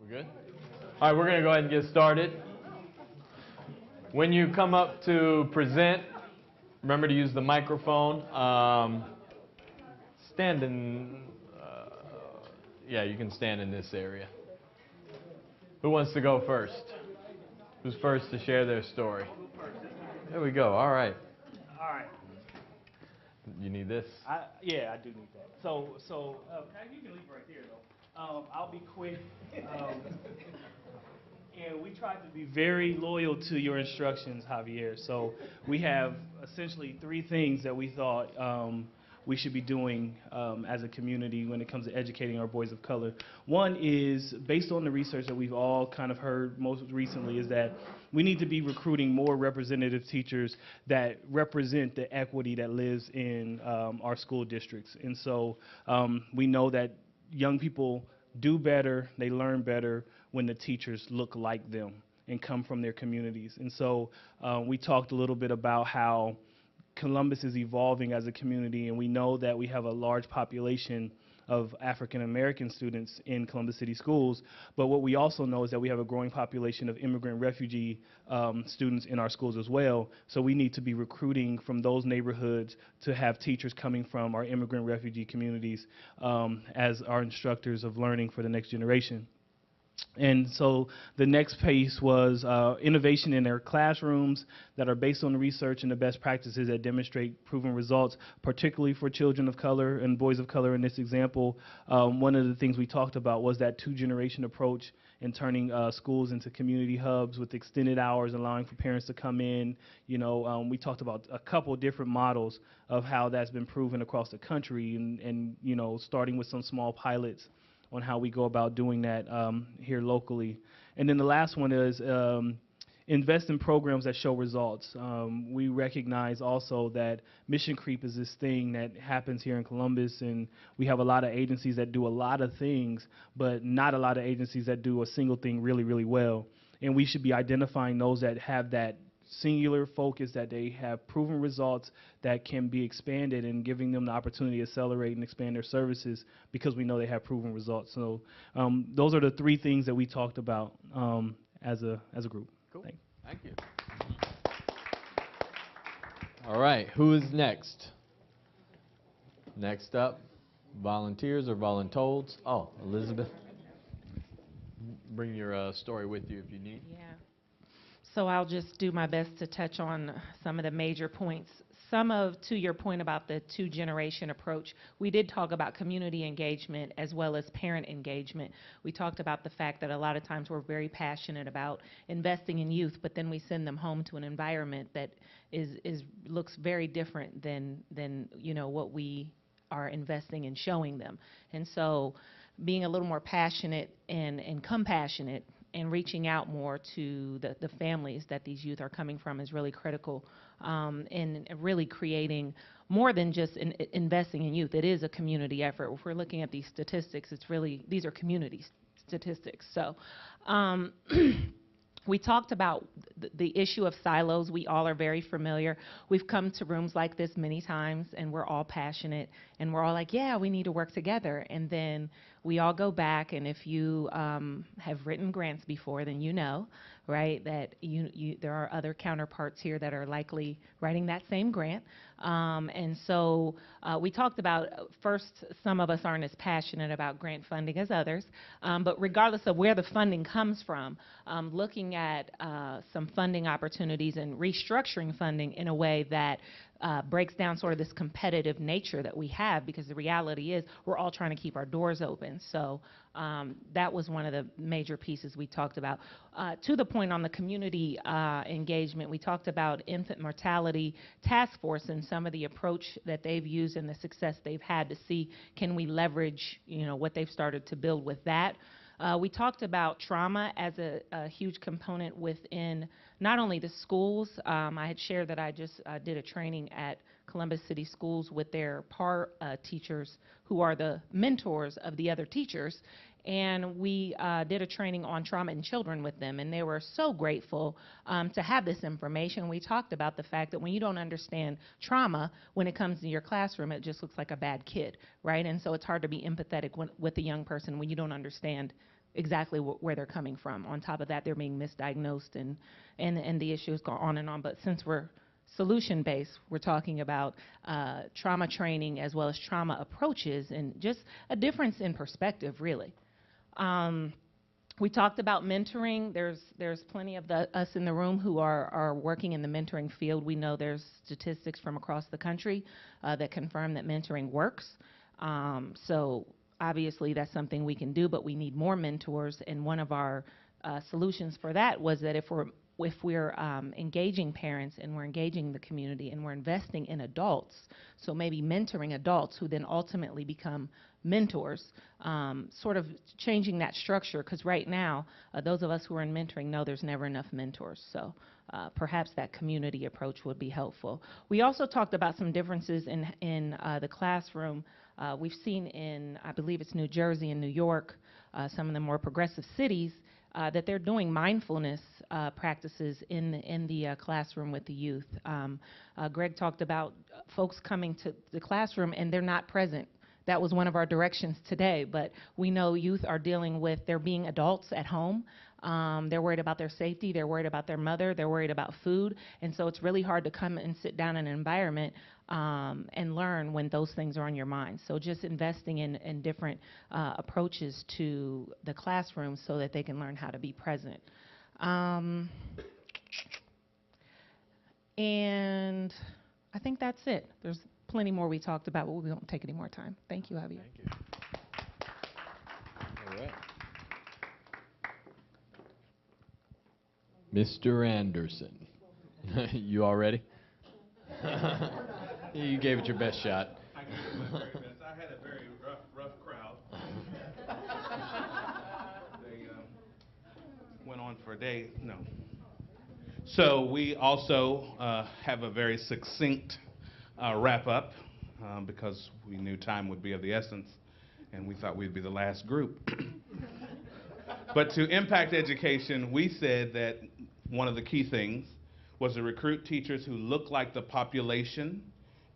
We're good? All right, we're going to go ahead and get started. When you come up to present, remember to use the microphone. Stand in, yeah, you can stand in this area. Who wants to go first? Who's first to share their story? There we go. All right. All right. You need this? Yeah, I do need that. So, you can leave right there, though. I'll be quick. And we tried to be very loyal to your instructions, Javier. So we have essentially three things that we thought we should be doing as a community when it comes to educating our boys of color. One is, based on the research that we've all kind of heard most recently, is that we need to be recruiting more representative teachers that represent the equity that lives in our school districts. And so we know that young people do better, they learn better when the teachers look like them and come from their communities. And so we talked a little bit about how Columbus is evolving as a community, and we know that we have a large population of African American students in Columbus City schools, but what we also know is that we have a growing population of immigrant refugee students in our schools as well. So we need to be recruiting from those neighborhoods to have teachers coming from our immigrant refugee communities as our instructors of learning for the next generation. And so the next piece was innovation in their classrooms that are based on research and the best practices that demonstrate proven results, particularly for children of color and boys of color in this example. One of the things we talked about was that two-generation approach in turning schools into community hubs with extended hours, allowing for parents to come in. You know, we talked about a couple different models of how that's been proven across the country and you know, starting with some small pilots on how we go about doing that here locally. And then the last one is invest in programs that show results. We recognize also that mission creep is this thing that happens here in Columbus, and we have a lot of agencies that do a lot of things, but not a lot of agencies that do a single thing really, really well. And we should be identifying those that have that singular focus, that they have proven results that can be expanded, and giving them the opportunity to accelerate and expand their services because we know they have proven results. So those are the three things that we talked about as a group. Cool. Thank you. All right, who is next? Next up, volunteers or voluntold? Oh, Elizabeth. Bring your story with you if you need. Yeah. So I'll just do my best to touch on some of the major points. To your point about the two-generation approach, we did talk about community engagement as well as parent engagement. We talked about the fact that a lot of times we're very passionate about investing in youth, but then we send them home to an environment that looks very different than you know what we are investing in showing them. And so being a little more passionate and compassionate and reaching out more to the families that these youth are coming from is really critical in really creating more than just investing in youth. It is a community effort. If we're looking at these statistics, these are community statistics. So we talked about the issue of silos. We all are very familiar. We've come to rooms like this many times, and we're all passionate, and we're all like, yeah, we need to work together. And then we all go back, and if you have written grants before, then you know, right, that there are other counterparts here that are likely writing that same grant. And so we talked about, first, some of us aren't as passionate about grant funding as others, but regardless of where the funding comes from, looking at some funding opportunities and restructuring funding in a way that breaks down sort of this competitive nature that we have, because the reality is we're all trying to keep our doors open. So that was one of the major pieces we talked about. To the point on the community engagement, we talked about infant mortality task force and some of the approach that they've used and the success they've had to see, can we leverage, you know, what they've started to build with that. We talked about trauma as a huge component within not only the schools. I had shared that I just did a training at Columbus City Schools with their PAR teachers, who are the mentors of the other teachers. And we did a training on trauma in children with them, and they were so grateful to have this information. We talked about the fact that when you don't understand trauma, when it comes to your classroom, it just looks like a bad kid, right? And so it's hard to be empathetic with a young person when you don't understand exactly where they're coming from. On top of that, they're being misdiagnosed, and the issues go on and on. But since we're solution-based, we're talking about trauma training as well as trauma approaches, and just a difference in perspective, really. We talked about mentoring. There's plenty of us in the room who are working in the mentoring field. We know there's statistics from across the country that confirm that mentoring works. So obviously that's something we can do, but we need more mentors. And one of our solutions for that was that if we're engaging parents and we're engaging the community and we're investing in adults, so maybe mentoring adults who then ultimately become mentors, sort of changing that structure, because right now, those of us who are in mentoring know there's never enough mentors. So perhaps that community approach would be helpful. We also talked about some differences in the classroom. We've seen in, I believe it's New Jersey and New York, some of the more progressive cities, that they're doing mindfulness practices in the classroom with the youth. Greg talked about folks coming to the classroom and they're not present. That was one of our directions today, but we know youth are dealing with, they're being adults at home. They're worried about their safety, they're worried about their mother, they're worried about food, and so it's really hard to come and sit down in an environment and learn when those things are on your mind. So just investing in different approaches to the classroom so that they can learn how to be present. And I think that's it. There's plenty more we talked about, but we won't take any more time. Thank you, Javier. Thank you. All right. Mr. Anderson, you all ready? You gave it your best shot. I gave it my very best. I had a very rough crowd. They went on for a day. No. So we also have a very succinct wrap-up because we knew time would be of the essence, and we thought we'd be the last group. But to impact education, we said that one of the key things was to recruit teachers who look like the population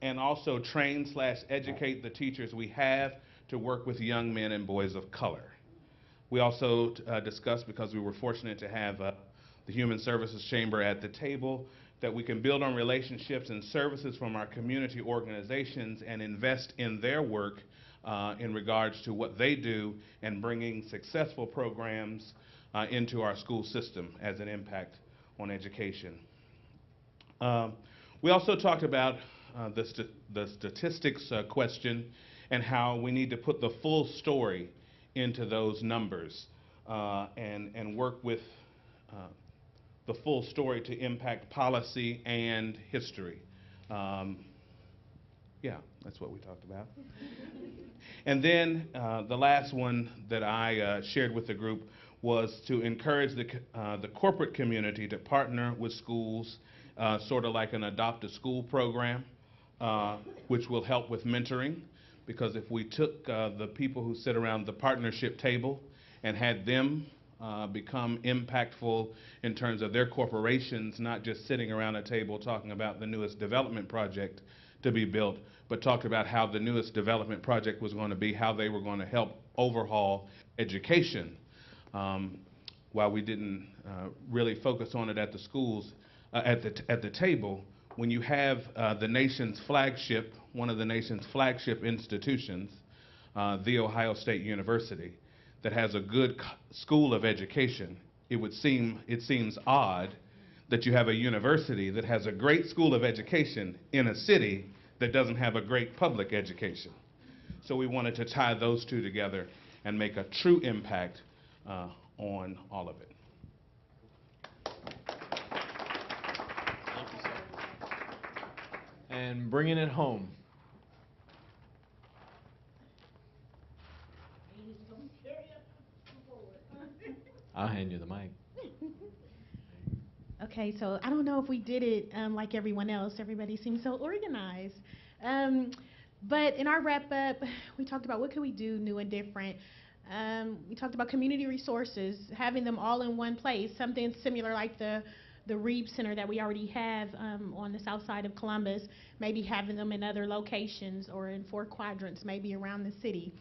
and also train/educate the teachers we have to work with young men and boys of color. We also discussed, because we were fortunate to have the Human Services Chamber at the table, that we can build on relationships and services from our community organizations and invest in their work in regards to what they do and bringing successful programs into our school system as an impact on education. We also talked about the statistics question and how we need to put the full story into those numbers and work with the full story to impact policy and history. Yeah, that's what we talked about. And then the last one that I shared with the group was to encourage the corporate community to partner with schools, sort of like an adopt-a-school program, which will help with mentoring. Because if we took the people who sit around the partnership table and had them become impactful in terms of their corporations, not just sitting around a table talking about the newest development project to be built, but talked about how the newest development project was going to be, how they were going to help overhaul education. While we didn't really focus on it at the schools, at the table, when you have the nation's flagship, one of the nation's flagship institutions, The Ohio State University, that has a good school of education, it seems odd that you have a university that has a great school of education in a city that doesn't have a great public education. So we wanted to tie those two together and make a true impact on all of it. Thank you, sir. And bringing it home. I'll hand you the mic. Okay, so I don't know if we did it like everyone else. Everybody seems so organized. But in our wrap-up, we talked about what can we do new and different. We talked about community resources, having them all in one place, something similar like the Reeb Center that we already have on the south side of Columbus, maybe having them in other locations or in 4 quadrants, maybe around the city.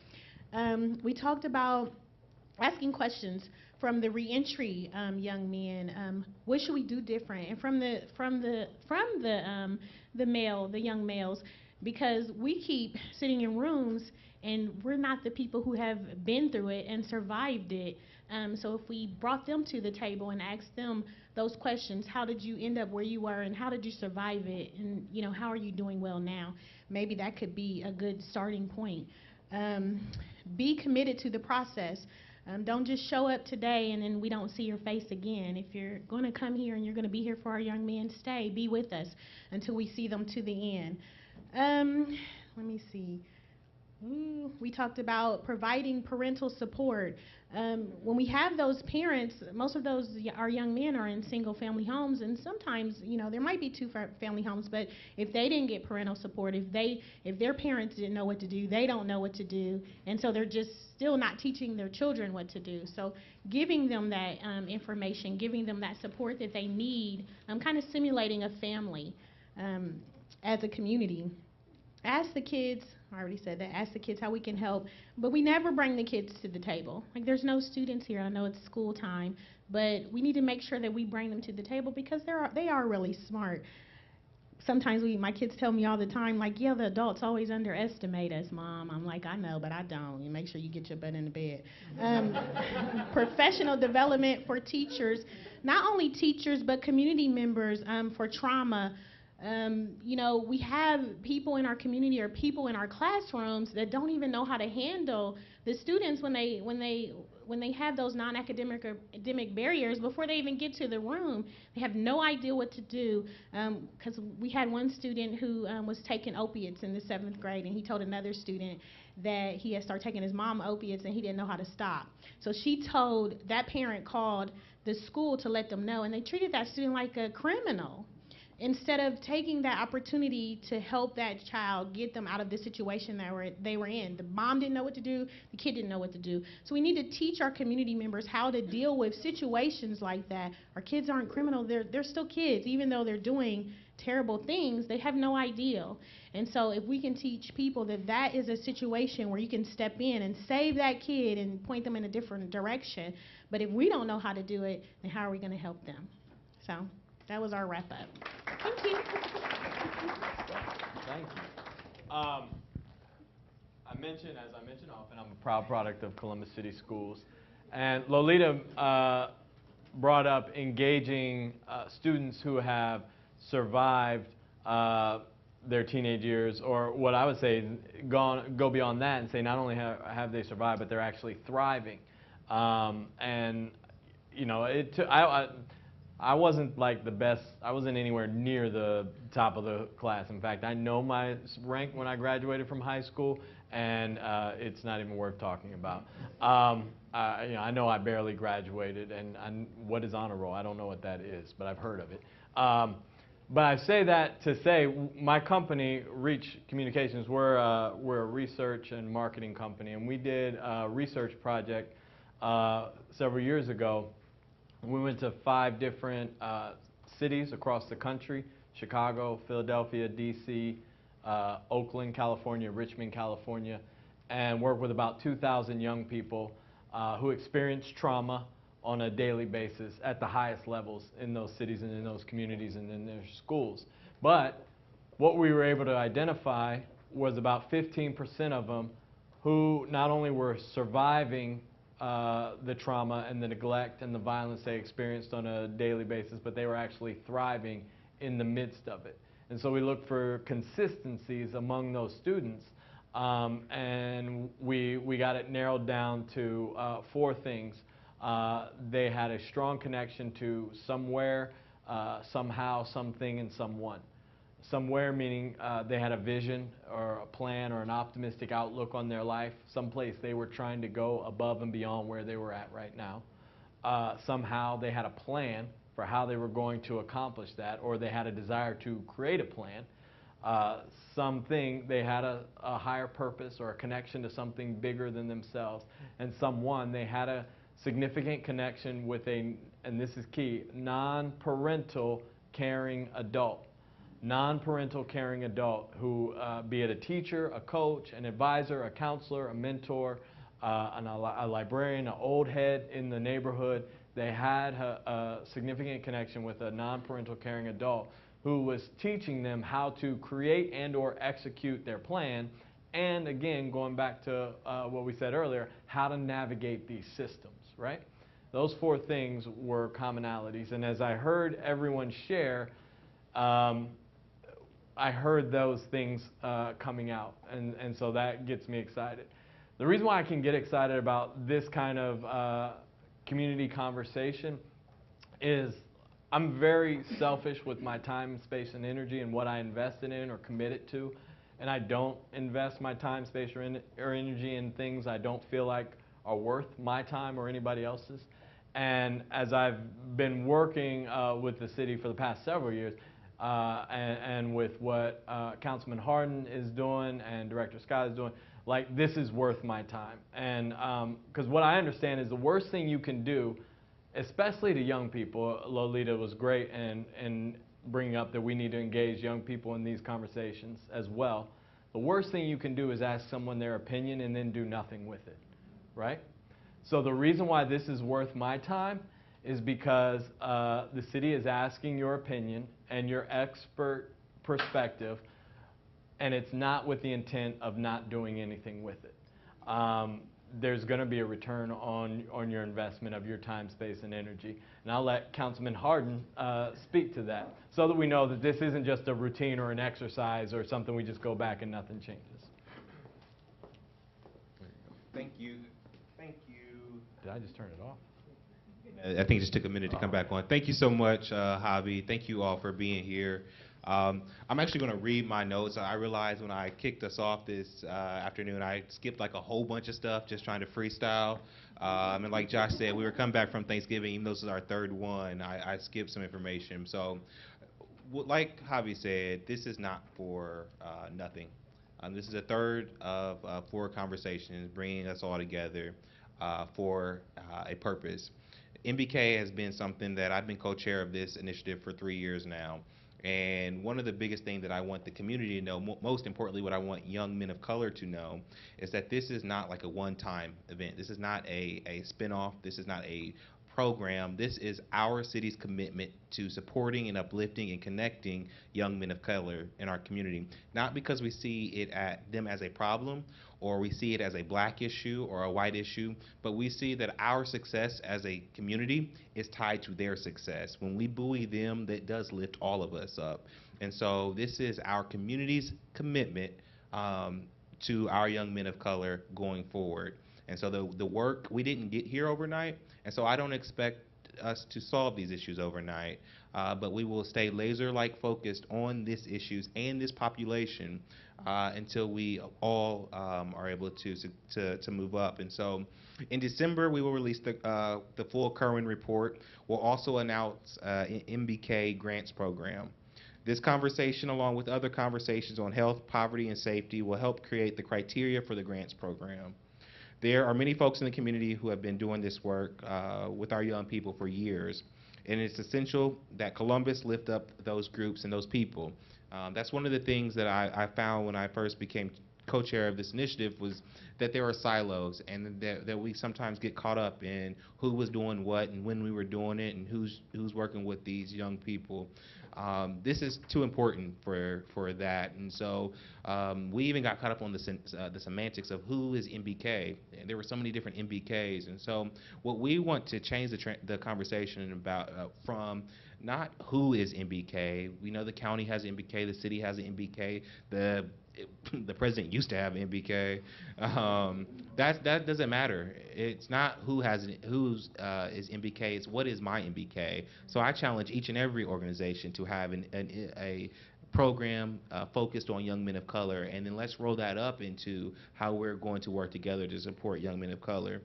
We talked about asking questions from the reentry young men. What should we do different? And from the young males, because we keep sitting in rooms and we're not the people who have been through it and survived it. So if we brought them to the table and asked them those questions, how did you end up where you were, and how did you survive it, and how are you doing well now? Maybe that could be a good starting point. Be committed to the process. Don't just show up today and then we don't see your face again. If you're going to come here and you're going to be here for our young men, stay, be with us until we see them to the end. Let me see. We talked about providing parental support. When we have those parents, most of our young men are in single-family homes, and sometimes, there might be two-family homes, but if they didn't get parental support, if their parents didn't know what to do, they don't know what to do, and so they're just still not teaching their children what to do. So giving them that information, giving them that support that they need, kind of simulating a family as a community. Ask the kids, I already said that, ask the kids how we can help, but we never bring the kids to the table. Like, there's no students here. I know it's school time, but we need to make sure that we bring them to the table because they are really smart. Sometimes my kids tell me all the time, like, yeah, the adults always underestimate us, Mom. I'm like, I know, but I don't. You make sure you get your butt in the bed. Professional development for teachers, not only teachers, but community members for trauma. We have people in our community or people in our classrooms that don't even know how to handle the students when they have those non-academic or academic barriers before they even get to the room. They have no idea what to do, because we had one student who was taking opiates in the 7th grade, and he told another student that he had started taking his mom opiates and he didn't know how to stop. So that parent called the school to let them know, and they treated that student like a criminal, instead of taking that opportunity to help that child, get them out of the situation they were in. The mom didn't know what to do, the kid didn't know what to do. So we need to teach our community members how to deal with situations like that. Our kids aren't criminal, they're still kids. Even though they're doing terrible things, they have no idea. And so if we can teach people that is a situation where you can step in and save that kid and point them in a different direction, but if we don't know how to do it, then how are we going to help them? So that was our wrap up. Thank you. Thank you. As I mentioned often, I'm a proud product of Columbus City Schools. And Lolita brought up engaging students who have survived their teenage years, or what I would say, go beyond that and say not only have they survived, but they're actually thriving. I wasn't like the best. I wasn't anywhere near the top of the class. In fact, I know my rank when I graduated from high school, and it's not even worth talking about. I know I barely graduated, and what is honor roll? I don't know what that is, but I've heard of it. But I say that to say my company, Reach Communications, we're a research and marketing company, and we did a research project several years ago. We went to 5 different cities across the country: Chicago, Philadelphia, D.C., Oakland, California, Richmond, California, and worked with about 2,000 young people who experienced trauma on a daily basis at the highest levels in those cities and in those communities and in their schools. But what we were able to identify was about 15% of them who not only were surviving the trauma and the neglect and the violence they experienced on a daily basis, but they were actually thriving in the midst of it. And so we looked for consistencies among those students, and we got it narrowed down to 4 things. They had a strong connection to somewhere, somehow, something, and someone. Somewhere meaning they had a vision or a plan or an optimistic outlook on their life, someplace they were trying to go above and beyond where they were at right now. Somehow they had a plan for how they were going to accomplish that, or they had a desire to create a plan. Something, they had a higher purpose or a connection to something bigger than themselves. And someone, they had a significant connection with and this is key, non-parental caring adult. Non-parental caring adult who, be it a teacher, a coach, an advisor, a counselor, a mentor, a librarian, an old head in the neighborhood. They had a significant connection with a non-parental caring adult who was teaching them how to create and or execute their plan, and again, going back to what we said earlier, how to navigate these systems, right? Those four things were commonalities, and as I heard everyone share, I heard those things coming out, and so that gets me excited. The reason why I can get excited about this kind of community conversation is I'm very selfish with my time, space, and energy and what I invested in or committed to, and I don't invest my time, space, or energy in things I don't feel like are worth my time or anybody else's. And as I've been working with the city for the past several years, and with what Councilman Harden is doing and Director Scott is doing, like, this is worth my time. And because what I understand is the worst thing you can do, especially to young people, Lolita was great in bringing up that we need to engage young people in these conversations as well. The worst thing you can do is ask someone their opinion and then do nothing with it, right? So the reason why this is worth my time is because the city is asking your opinion and your expert perspective, and it's not with the intent of not doing anything with it. There's going to be a return on your investment of your time, space, and energy. And I'll let Councilman Harden speak to that so that we know that this isn't just a routine or an exercise or something we just go back and nothing changes. Thank you. Thank you. Did I just turn it off? I think it just took a minute to come back on. Thank you so much, Javi. Thank you all for being here. I'm actually going to read my notes. I realized when I kicked us off this afternoon, I skipped like a whole bunch of stuff just trying to freestyle. And like Josh said, we were coming back from Thanksgiving. Even though this is our third one, I skipped some information. So like Javi said, this is not for nothing. This is a third of 4 conversations bringing us all together for a purpose. MBK has been something that I've been co-chair of this initiative for 3 years now. And one of the biggest things that I want the community to know, most importantly what I want young men of color to know, is that this is not like a one-time event. This is not a spin-off. This is not a program. This is our city's commitment to supporting and uplifting and connecting young men of color in our community. Not because we see it at them as a problem or we see it as a black issue or a white issue, but we see that our success as a community is tied to their success. When we buoy them, that does lift all of us up. And so this is our community's commitment to our young men of color going forward. And so the work, we didn't get here overnight, and so I don't expect us to solve these issues overnight, but we will stay laser-like focused on these issues and this population until we all are able to move up. And so in December, we will release the full Kerwin report. We'll also announce an MBK grants program. This conversation, along with other conversations on health, poverty, and safety, will help create the criteria for the grants program. There are many folks in the community who have been doing this work with our young people for years, and it's essential that Columbus lift up those groups and those people. That's one of the things that I found when I first became co-chair of this initiative, was that there are silos, and that we sometimes get caught up in who was doing what and when we were doing it and who's working with these young people. This is too important for that, and so we even got caught up on the semantics of who is MBK. And there were so many different MBKs, and so what we want to change the conversation about from not who is MBK. We know the county has MBK, the city has an MBK, the president used to have MBK. That doesn't matter. It's not whose is MBK. It's what is my MBK. So I challenge each and every organization to have a program focused on young men of color, and then let's roll that up into how we're going to work together to support young men of color.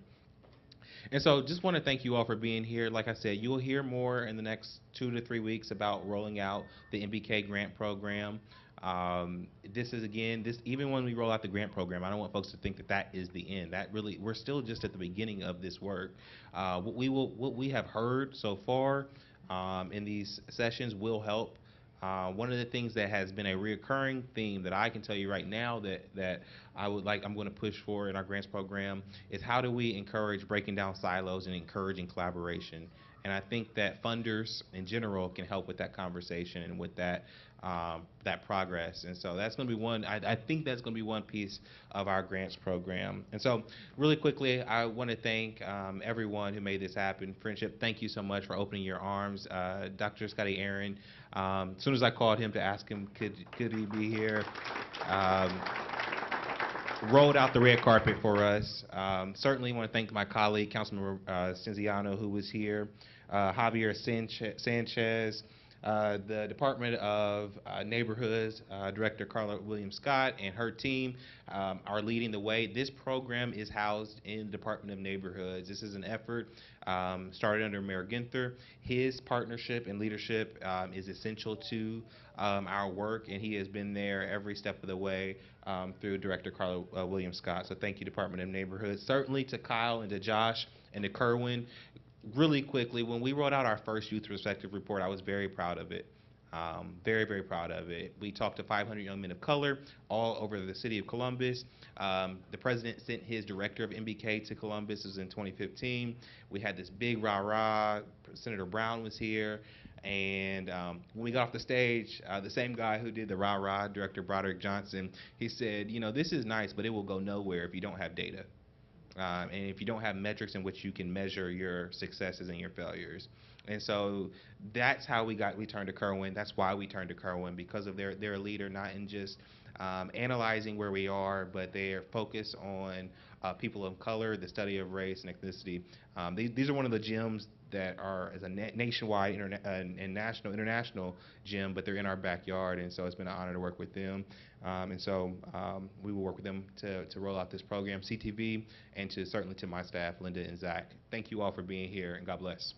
And so just want to thank you all for being here. Like I said, you will hear more in the next 2 to 3 weeks about rolling out the MBK grant program. This is, again, even when we roll out the grant program, I don't want folks to think that is the end. We're still just at the beginning of this work. What we have heard so far in these sessions will help. One of the things that has been a recurring theme that I can tell you right now that I'm going to push for in our grants program is how do we encourage breaking down silos and encouraging collaboration. And I think that funders in general can help with that conversation and with that progress. And so that's going to be one. I think that's going to be one piece of our grants program. And so, really quickly, I want to thank everyone who made this happen. Friendship, thank you so much for opening your arms. Dr. Scotty Aaron, as soon as I called him to ask him could he be here, rolled out the red carpet for us. Certainly want to thank my colleague, Councilmember Cinziano, who was here, Javier Sanchez, the Department of Neighborhoods, Director Carla Williams Scott and her team are leading the way. This program is housed in the Department of Neighborhoods. This is an effort started under Mayor Ginther. His partnership and leadership is essential to our work, and he has been there every step of the way through Director Carla Williams Scott. So thank you, Department of Neighborhoods. Certainly to Kyle and to Josh and to Kerwin. Really quickly, when we wrote out our first youth perspective report, I was very proud of it. Very, very proud of it. We talked to 500 young men of color all over the city of Columbus. The president sent his director of MBK to Columbus. This was in 2015. We had this big rah-rah. Senator Brown was here. And when we got off the stage, the same guy who did the rah-rah, Director Broderick Johnson, he said, you know, this is nice, but it will go nowhere if you don't have data. And if you don't have metrics in which you can measure your successes and your failures. And so that's how we turned to Kerwin. That's why we turned to Kerwin, because of their leader, not in just analyzing where we are, but they are focused on people of color, the study of race and ethnicity. These are one of the gyms that are as a nationwide and international gym, but they're in our backyard, and so it's been an honor to work with them. And so we will work with them to roll out this program, CTV, and certainly to my staff, Linda and Zach. Thank you all for being here, and God bless.